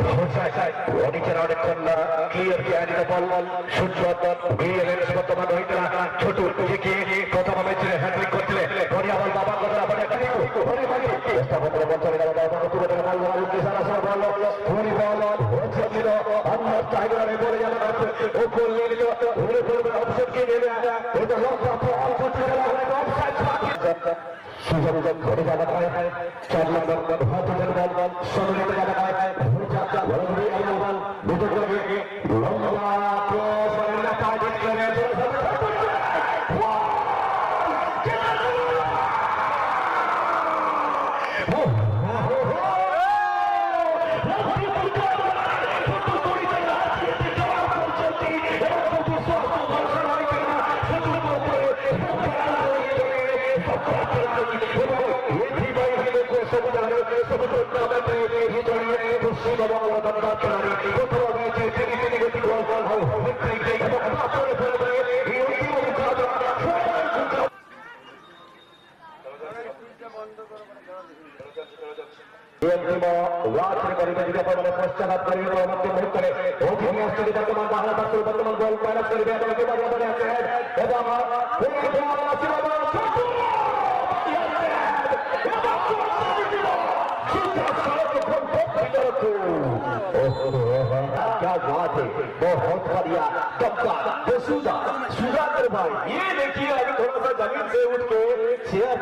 অনেকের অনেকক্ষণ ক্লিয়ার ক্যারিতে বল সূর্যবর্ধন ভিএলএস বর্তমান রহিতরা ছোট থেকে প্রথম ম্যাচে হ্যাট্রিক করছিলে ধরিয়া বল বাবা কথা বলে একটা ধরে ভাগে চেষ্টা করতে বল চলে গেল বাবা তুলে দিল বল বল কিসারা সব বল ধরি বল হচ্ছে দিল আমরা টাইগারে বলে গেল ও গোল নিয়ে নিল ধরে পড়বে অপশন কে নেবে এটা লক্ষ্য বল করতে গেল অফসাইড সুযোগ ধরে যাওয়া হয় 4 নম্বর ভারতের বল সরলিত যাওয়া হয় যাত্রা ধরে আলো বল দুটো করে লম্বা ক্রস না টার্গেট করে পশ্চাৎ করে বর্তমান বাংলা বর্তমান গোল মাইনাস করে क्या बात है बहुत बढ़िया कप्तान सुधा सुधाकर भाई ये देखिए अभी थोड़ा सा जमीन से उठ के चेयर